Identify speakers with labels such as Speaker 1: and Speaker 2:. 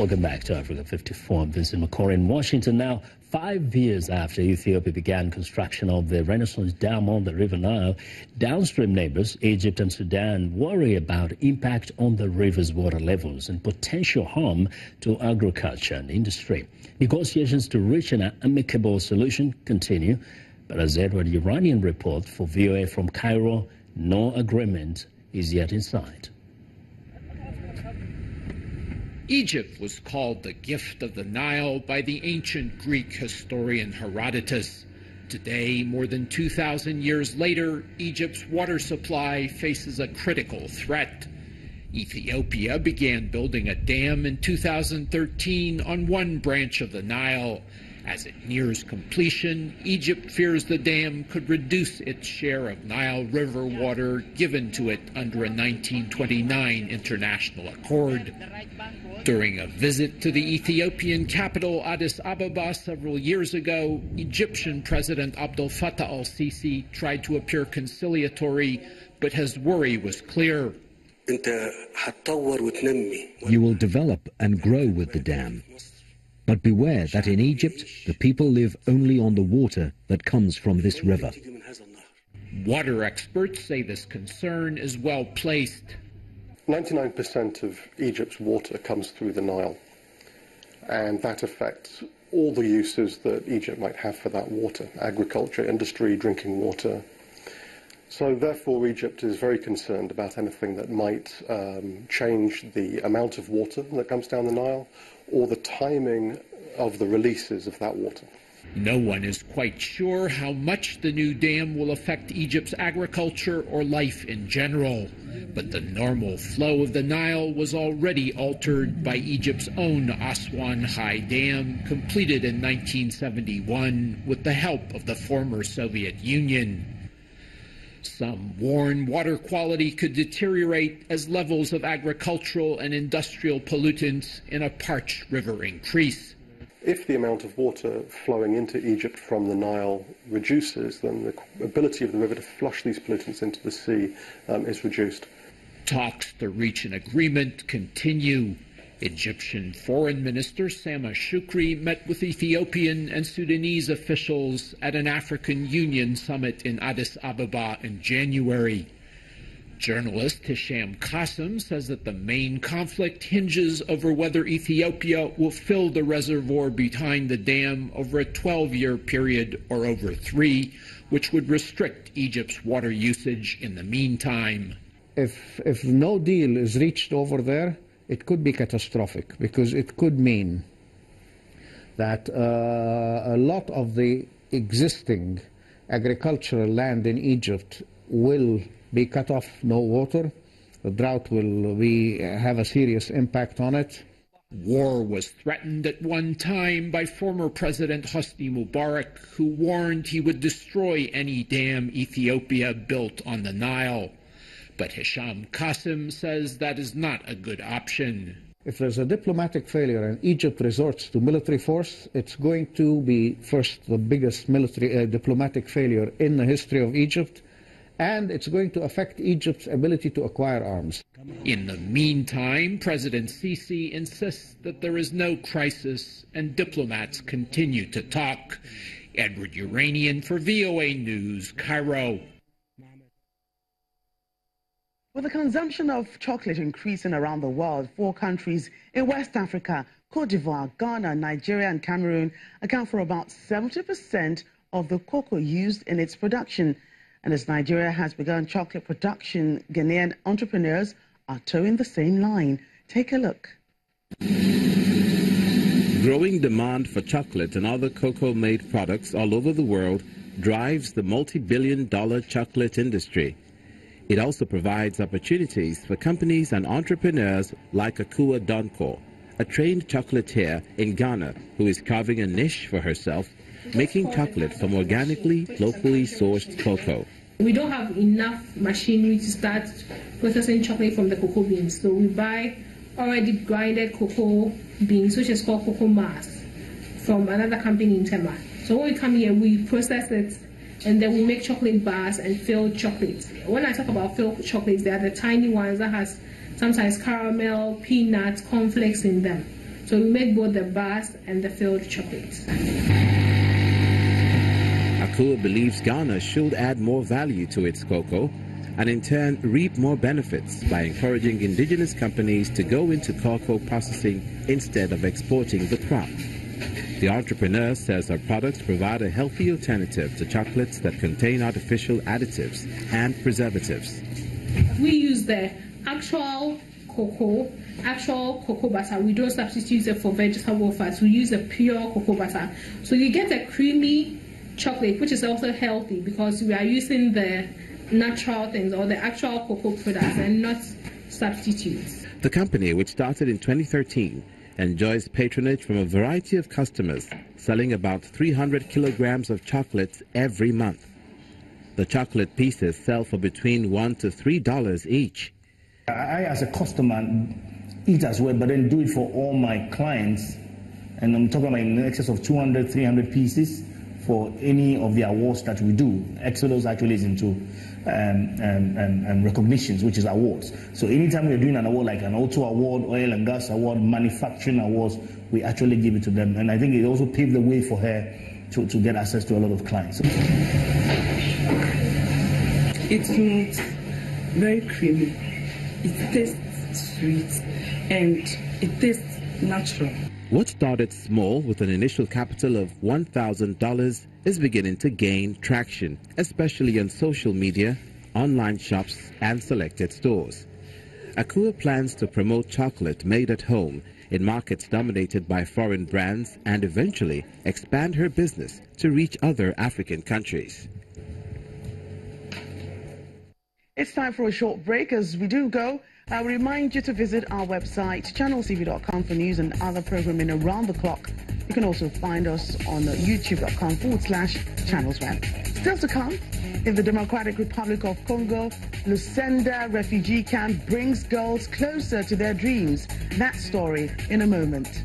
Speaker 1: Welcome back to Africa 54. I'm Vincent McCory in Washington. Now, 5 years after Ethiopia began construction of the Renaissance Dam on the River Nile, downstream neighbors, Egypt and Sudan, worry about impact on the river's water levels and potential harm to agriculture and industry. Negotiations to reach an amicable solution continue, but as Edward Uranian reports for VOA from Cairo, no agreement is yet in sight.
Speaker 2: Egypt was called the gift of the Nile by the ancient Greek historian Herodotus. Today, more than 2,000 years later, Egypt's water supply faces a critical threat. Ethiopia began building a dam in 2013 on one branch of the Nile. As it nears completion, Egypt fears the dam could reduce its share of Nile River water given to it under a 1929 international accord. During a visit to the Ethiopian capital, Addis Ababa, several years ago, Egyptian President Abdel Fattah al-Sisi tried to appear conciliatory, but his worry was clear.
Speaker 3: You will develop and grow with the dam. But beware that in Egypt, the people live only on the water that comes from this river.
Speaker 2: Water experts say this concern is well placed.
Speaker 4: 99% of Egypt's water comes through the Nile, and that affects all the uses that Egypt might have for that water: agriculture, industry, drinking water. So therefore, Egypt is very concerned about anything that might change the amount of water that comes down the Nile or the timing of the releases of that water.
Speaker 2: No one is quite sure how much the new dam will affect Egypt's agriculture or life in general. But the normal flow of the Nile was already altered by Egypt's own Aswan High Dam, completed in 1971 with the help of the former Soviet Union. Some warn water quality could deteriorate as levels of agricultural and industrial pollutants in a parched river increase.
Speaker 4: If the amount of water flowing into Egypt from the Nile reduces, then the ability of the river to flush these pollutants into the sea is reduced.
Speaker 2: Talks to reach an agreement continue. Egyptian Foreign Minister Sameh Shoukry met with Ethiopian and Sudanese officials at an African Union summit in Addis Ababa in January. Journalist Hisham Qasim says that the main conflict hinges over whether Ethiopia will fill the reservoir behind the dam over a 12-year period or over 3, which would restrict Egypt's water usage in the meantime.
Speaker 5: If no deal is reached over there, it could be catastrophic, because it could mean that a lot of the existing agricultural land in Egypt will be cut off, no water. The drought will have a serious impact on it.
Speaker 2: War was threatened at one time by former President Hosni Mubarak, who warned he would destroy any dam Ethiopia built on the Nile. But Hisham Qasim says that is not a good option.
Speaker 5: If there's a diplomatic failure and Egypt resorts to military force, it's going to be first the biggest diplomatic failure in the history of Egypt, and it's going to affect Egypt's ability to acquire arms.
Speaker 2: In the meantime, President Sisi insists that there is no crisis and diplomats continue to talk. Edward Uranian for VOA News, Cairo.
Speaker 6: With the consumption of chocolate increasing around the world, 4 countries in West Africa, Cote d'Ivoire, Ghana, Nigeria and Cameroon account for about 70% of the cocoa used in its production. And as Nigeria has begun chocolate production, Ghanaian entrepreneurs are towing the same line. Take a look.
Speaker 7: Growing demand for chocolate and other cocoa-made products all over the world drives the multi-billion-dollar chocolate industry. It also provides opportunities for companies and entrepreneurs like Akua Donkor, a trained chocolatier in Ghana who is carving a niche for herself, making chocolate from organically, locally sourced cocoa.
Speaker 8: We don't have enough machinery to start processing chocolate from the cocoa beans, so we buy already grinded cocoa beans, which is called cocoa mass, from another company in Tema. So when we come here, we process it, and then we make chocolate bars and filled chocolates. When I talk about filled chocolates, they are the tiny ones that has sometimes caramel, peanuts, cornflakes in them. So we make both the bars and the filled chocolates.
Speaker 7: Akua believes Ghana should add more value to its cocoa and in turn reap more benefits by encouraging indigenous companies to go into cocoa processing instead of exporting the crop. The entrepreneur says her products provide a healthy alternative to chocolates that contain artificial additives and preservatives.
Speaker 8: We use the actual cocoa butter. We don't substitute it for vegetable fats. We use a pure cocoa butter. So you get a creamy chocolate, which is also healthy because we are using the natural things or the actual cocoa products and not substitutes.
Speaker 7: The company, which started in 2013, enjoys patronage from a variety of customers, selling about 300 kilograms of chocolates every month. The chocolate pieces sell for between $1 to $3 each.
Speaker 9: I, as a customer, eat as well, but then do it for all my clients. And I'm talking about in excess of 200, 300 pieces for any of the awards that we do. Exodus actually is into recognitions, which is awards. So anytime we're doing an award like an Auto Award, Oil and Gas Award, Manufacturing Awards, we actually give it to them. And I think it also paved the way for her to get access to a lot of clients.
Speaker 10: It's smooth, very creamy. It tastes sweet and it tastes natural.
Speaker 7: What started small with an initial capital of $1,000 is beginning to gain traction, especially on social media, online shops, and selected stores. Akua plans to promote chocolate made at home in markets dominated by foreign brands and eventually expand her business to reach other African countries.
Speaker 6: It's time for a short break. As we do go, I will remind you to visit our website, channelstv.com, for news and other programming around the clock. You can also find us on youtube.com/channelsweb. Still to come, in the Democratic Republic of Congo, Lusenda refugee camp brings girls closer to their dreams. That story in a moment.